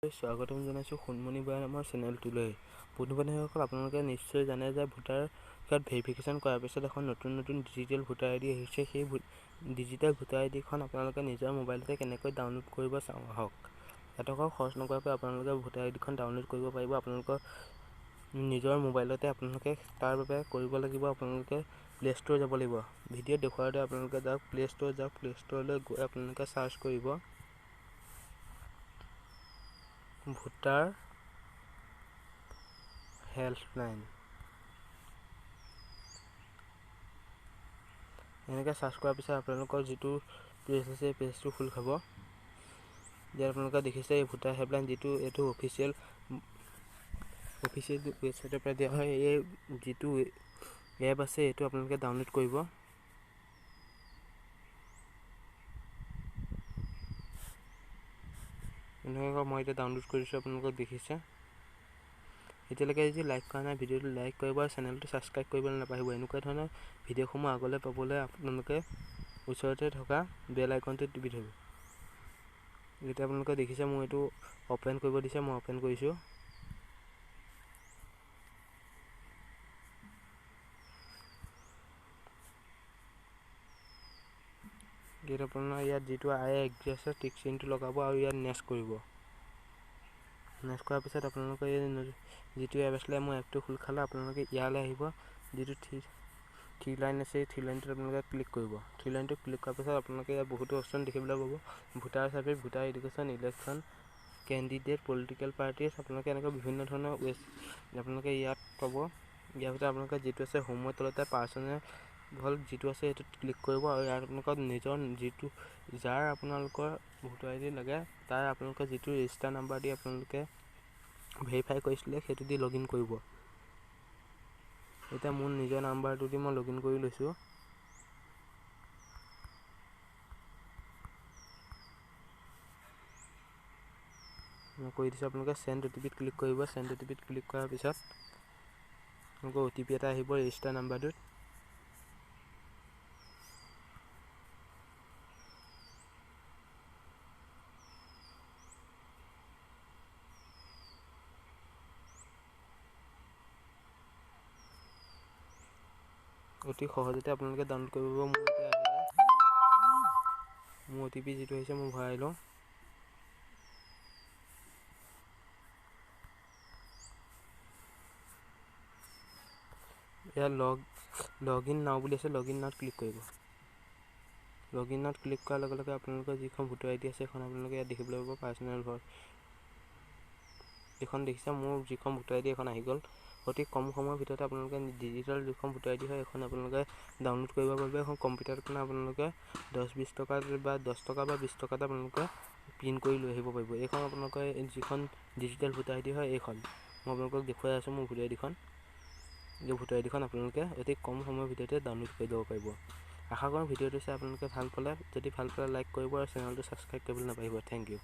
স্বাগতম জনাইছোঁ সোণমণি বৰা নামৰ চেনেলটোলৈ। বন্ধু-বান্ধৱীসকল, আপোনালোকে নিশ্চয় জানে যে ভোটাৰ কাৰ্ড ভেৰিফিকেশ্যন কৰাৰ পিছত এখন নতুন ডিজিটেল ভোটাৰ আইডি আহিছে। সেই ডিজিটেল ভোটাৰ আইডিখন আপোনালোকে নিজৰ মোবাইলতে কেনেকৈ ডাউনলোড কৰিব চাওঁ আহক। এটকাও খৰচ নকৰাকৈ আপোনালোকে ভোটাৰ আইডিখন ডাউনলোড কৰিব পাৰিব আপোনালোকৰ নিজৰ মোবাইলতে। আপোনালোকে তাৰ বাবে কৰিব লাগিব, আপোনালোকে প্লে ষ্ট'ৰ যাব লাগিব। ভিডিঅ'ত দেখুৱাৰ দৰে আপোনালোকে যাওক প্লে ষ্ট'ৰ, প্লে ষ্ট'ৰলৈ গৈ আপোনালোকে চাৰ্চ কৰিব ভোটাৰ হেল্পলাইন। এনেকৈ চাৰ্চ কৰাৰ পিছত আপোনালোকৰ যিটো পেজ আছে এই পেজটো খোল খাব। ইয়াত আপোনালোকে দেখিছে এই ভোটাৰ হেল্পলাইন, এইটো অফিচিয়েল ৱেবছাইটৰ পৰা দিয়া হয়। এই যিটো এপ আছে এইটো আপোনালোকে ডাউনলোড কৰিব। এনেকৈ মই এতিয়া ডাউনলোড কৰিছোঁ, আপোনালোকক দেখিছে। এতিয়ালৈকে যদি লাইক কৰা নাই ভিডিঅ'টো লাইক কৰিব আৰু চেনেলটো ছাবস্ক্ৰাইব কৰিবলৈ নাপাহৰিব। এনেকুৱা ধৰণৰ ভিডিঅ'সমূহ আগলৈ পাবলৈ আপোনালোকে ওচৰতে থকা বেল আইকনটো টিপি থ'ব। এতিয়া আপোনালোকে দেখিছে মোৰ এইটো অ'পেন কৰিব দিছে, মই অ'পেন কৰিছোঁ। ইয়াত আপোনাৰ যিটো আই এগ্ৰী আছে টিক চিনটো লগাব আৰু ইয়াত নেক্সট কৰিব। নেক্সট কৰাৰ পিছত আপোনালোকে যিটো এপ আছিলে মই এপটো খোল খালে আপোনালোকে ইয়ালৈ আহিব। যিটো থ্ৰী লাইন আছে এই থ্ৰী লাইনটোত আপোনালোকে ক্লিক কৰিব। থ্ৰী লাইনটো ক্লিক কৰাৰ পিছত আপোনালোকে ইয়াত বহুতো অপশ্যন দেখিবলৈ পাব। Voter service, voter education, election, candidate, political parties, আপোনালোকে এনেকৈ বিভিন্ন ধৰণৰ আপোনালোকে ইয়াত পাব। ইয়াৰ ভিতৰত আপোনালোকে যিটো আছে হোমৰ তলতে পাৰ্চনেল যিটো আছে সেইটোত ক্লিক কৰিব আৰু ইয়াত আপোনালোকৰ নিজৰ যাৰ আপোনালোকৰ ভোটাৰ আইডি লাগে তাৰ আপোনালোকৰ যিটো ৰেজিষ্টাৰ নাম্বাৰ দি আপোনালোকে ভেৰিফাই কৰিছিলে সেইটো দি লগ ইন কৰিব। এতিয়া মোৰ নিজৰ নাম্বাৰটো দি মই লগ ইন কৰি লৈছোঁ। মই কৰি দিছোঁ। আপোনালোকে চেণ্ড OTP ক্লিক কৰিব। চেণ্ড OTP ক্লিক কৰাৰ পিছত আপোনালোকৰ OTP এটা আহিব ৰেজিষ্টাৰ নাম্বাৰটোত। অতি সহজতে আপোনালোকে ডাউনলোড কৰিব পাৰিব। মোৰ এতিয়া আহিলে মোৰ OTP যিটো আহিছে মই ভৰাই লওঁ। ইয়াত লগ ইন নাও বুলি আছে, লগ ইন নাওত ক্লিক কৰিব। লগ ইন নাওত ক্লিক কৰাৰ লগে লগে আপোনালোকৰ যিখন ভোটাৰ আইডি আছে সেইখন আপোনালোকে ইয়াত দেখিবলৈ পাব। পাৰ্চনেল এইখন দেখিছে মোৰ যিখন ভোটাৰ আইডি এখন আহি গ'ল। অতি কম সময়ৰ ভিতৰতে আপোনালোকে ডিজিটেল যিখন ভোটাৰ আইডি হয় এখন আপোনালোকে ডাউনলোড কৰিব পাৰিব। এখন কম্পিউটাৰত আপোনালোকে 10-20 টকা বা 10 টকা বা 20 টকাতে আপোনালোকে প্ৰিণ্ট কৰি লৈ আহিব পাৰিব। এইখন আপোনালোকে যিখন ডিজিটেল ভোটাৰ আইডি হয় এইখন মই আপোনালোকক দেখুৱাই আছোঁ। মোৰ ভোটাৰ আইডিখন আপোনালোকে অতি কম সময়ৰ ভিতৰতে ডাউনলোড কৰি ল'ব পাৰিব। আশা কৰোঁ ভিডিঅ'টো চাই আপোনালোকে ভাল পালে। যদি ভাল পালে লাইক কৰিব আৰু চেনেলটো ছাবস্ক্ৰাইব কৰিবলৈ নাপাহৰিব। Thank U.